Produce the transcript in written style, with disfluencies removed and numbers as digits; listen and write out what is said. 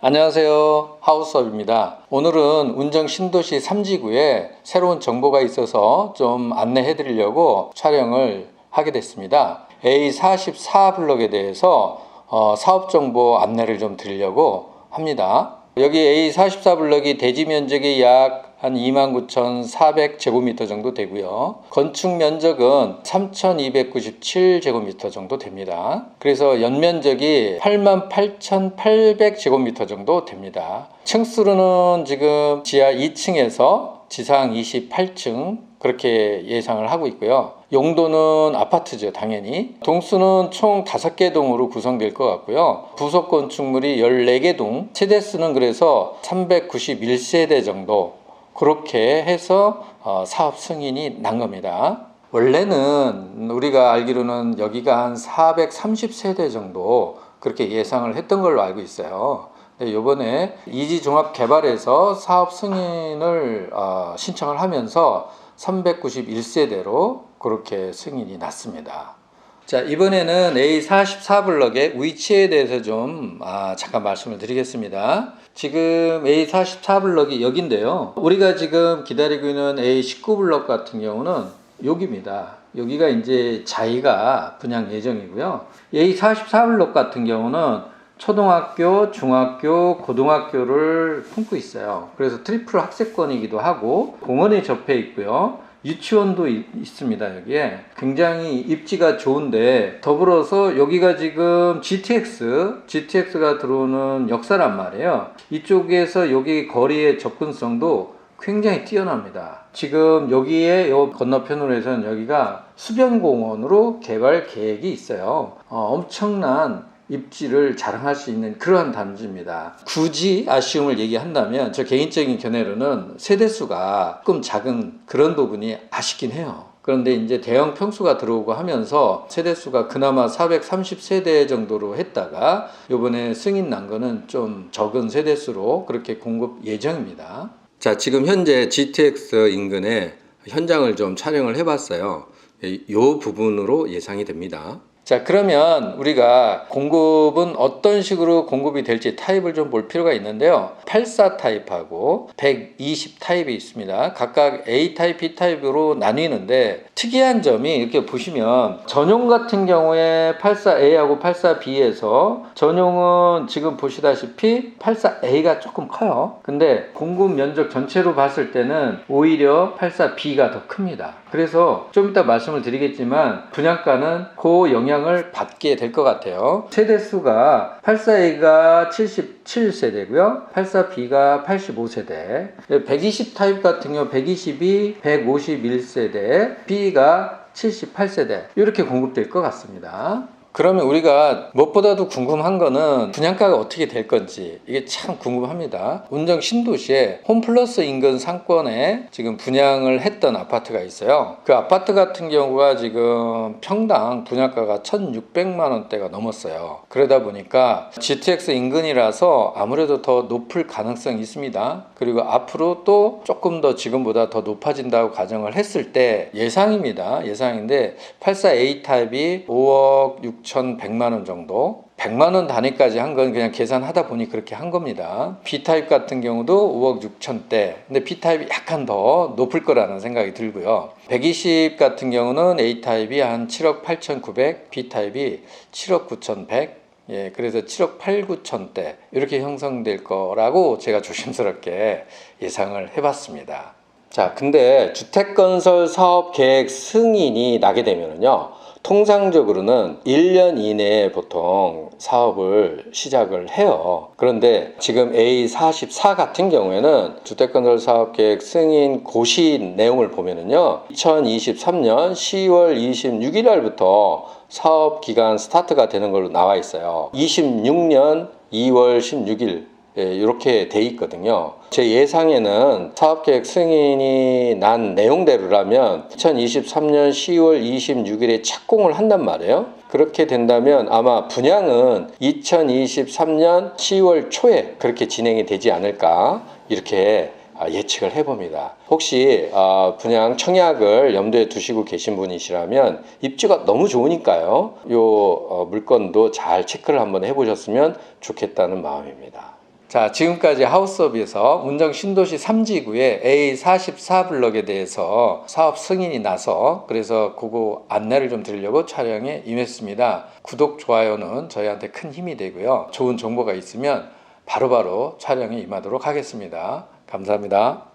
안녕하세요. 하우스업입니다. 오늘은 운정 신도시 3지구에 새로운 정보가 있어서 좀 안내해 드리려고 촬영을 하게 됐습니다. A44블럭에 대해서 사업 정보 안내를 좀 드리려고 합니다. 여기 A44블럭이 대지 면적이 약 한 29,400제곱미터 정도 되고요. 건축 면적은 3,297제곱미터 정도 됩니다. 그래서 연면적이 88,800제곱미터 정도 됩니다. 층수로는 지금 지하 2층에서 지상 28층 그렇게 예상을 하고 있고요. 용도는 아파트죠, 당연히. 동수는 총 5개 동으로 구성될 것 같고요. 부속 건축물이 14개 동, 세대수는 그래서 391세대 정도 그렇게 해서 사업 승인이 난 겁니다. 원래는 우리가 알기로는 여기가 한 430세대 정도 그렇게 예상을 했던 걸로 알고 있어요. 이번에 이지종합개발에서 사업 승인을 신청을 하면서 391세대로 그렇게 승인이 났습니다. 자, 이번에는 A44블럭의 위치에 대해서 좀 잠깐 말씀을 드리겠습니다. 지금 A44블럭이 여기인데요. 우리가 지금 기다리고 있는 A19블럭 같은 경우는 여기입니다. 여기가 이제 자이가 분양 예정이고요. A44블럭 같은 경우는 초등학교, 중학교, 고등학교를 품고 있어요. 그래서 트리플 학세권이기도 하고 공원에 접해 있고요. 유치원도 있습니다. 여기에 굉장히 입지가 좋은데 더불어서 여기가 지금 GTX가 들어오는 역사란 말이에요. 이쪽에서 여기 거리의 접근성도 굉장히 뛰어납니다. 지금 여기에 요 건너편으로 해서는 여기가 수변공원으로 개발 계획이 있어요. 엄청난 입지를 자랑할 수 있는 그러한 단지입니다. 굳이 아쉬움을 얘기한다면 저 개인적인 견해로는 세대수가 조금 작은 그런 부분이 아쉽긴 해요. 그런데 이제 대형 평수가 들어오고 하면서 세대수가 그나마 430세대 정도로 했다가 이번에 승인 난 거는 좀 적은 세대수로 그렇게 공급 예정입니다. 자, 지금 현재 GTX 인근에 현장을 좀 촬영을 해봤어요. 이 부분으로 예상이 됩니다. 자, 그러면 우리가 공급은 어떤 식으로 공급이 될지 타입을 좀 볼 필요가 있는데요. 84 타입하고 120 타입이 있습니다. 각각 A 타입, B 타입으로 나뉘는데 특이한 점이 이렇게 보시면 전용 같은 경우에 84A하고 84B에서 전용은 지금 보시다시피 84A가 조금 커요. 근데 공급 면적 전체로 봤을 때는 오히려 84B가 더 큽니다. 그래서 좀 이따 말씀을 드리겠지만 분양가는 그 영향을 받게 될 것 같아요. 세대수가 84A가 77세대고요. 84B가 85세대. 120 타입 같은 경우 120이 151세대, B가 78세대 이렇게 공급될 것 같습니다. 그러면 우리가 무엇보다도 궁금한 거는 분양가가 어떻게 될 건지 이게 참 궁금합니다. 운정 신도시에 홈플러스 인근 상권에 지금 분양을 했던 아파트가 있어요. 그 아파트 같은 경우가 지금 평당 분양가가 1,600만 원대가 넘었어요. 그러다 보니까 GTX 인근이라서 아무래도 더 높을 가능성이 있습니다. 그리고 앞으로 또 조금 더 지금보다 더 높아진다고 가정을 했을 때 예상입니다. 예상인데 84A 타입이 5억 6,100만원 정도, 100만원 단위까지 한 건 그냥 계산하다 보니 그렇게 한 겁니다. B타입 같은 경우도 5억 6천대, 근데 B타입이 약간 더 높을 거라는 생각이 들고요. 120 같은 경우는 A타입이 한 7억 8,900, B타입이 7억 9,100, 그래서 7억 8, 9천대 이렇게 형성될 거라고 제가 조심스럽게 예상을 해봤습니다. 자, 근데 주택건설 사업계획 승인이 나게 되면요, 통상적으로는 1년 이내에 보통 사업을 시작을 해요. 그런데 지금 A44 같은 경우에는 주택건설 사업계획 승인 고시 내용을 보면은요, 2023년 10월 26일 날부터 사업기간 스타트가 되는 걸로 나와 있어요. 26년 2월 16일 이렇게 돼 있거든요. 제 예상에는 사업계획 승인이 난 내용대로라면 2023년 10월 26일에 착공을 한단 말이에요. 그렇게 된다면 아마 분양은 2023년 10월 초에 그렇게 진행이 되지 않을까 이렇게 예측을 해봅니다. 혹시 분양 청약을 염두에 두시고 계신 분이시라면 입지가 너무 좋으니까요. 요 물건도 잘 체크를 한번 해보셨으면 좋겠다는 마음입니다. 자, 지금까지 하우스업에서 문정 신도시 3지구의 A44블럭에 대해서 사업 승인이 나서 그래서 그거 안내를 좀 드리려고 촬영에 임했습니다. 구독, 좋아요는 저희한테 큰 힘이 되고요. 좋은 정보가 있으면 바로바로 촬영에 임하도록 하겠습니다. 감사합니다.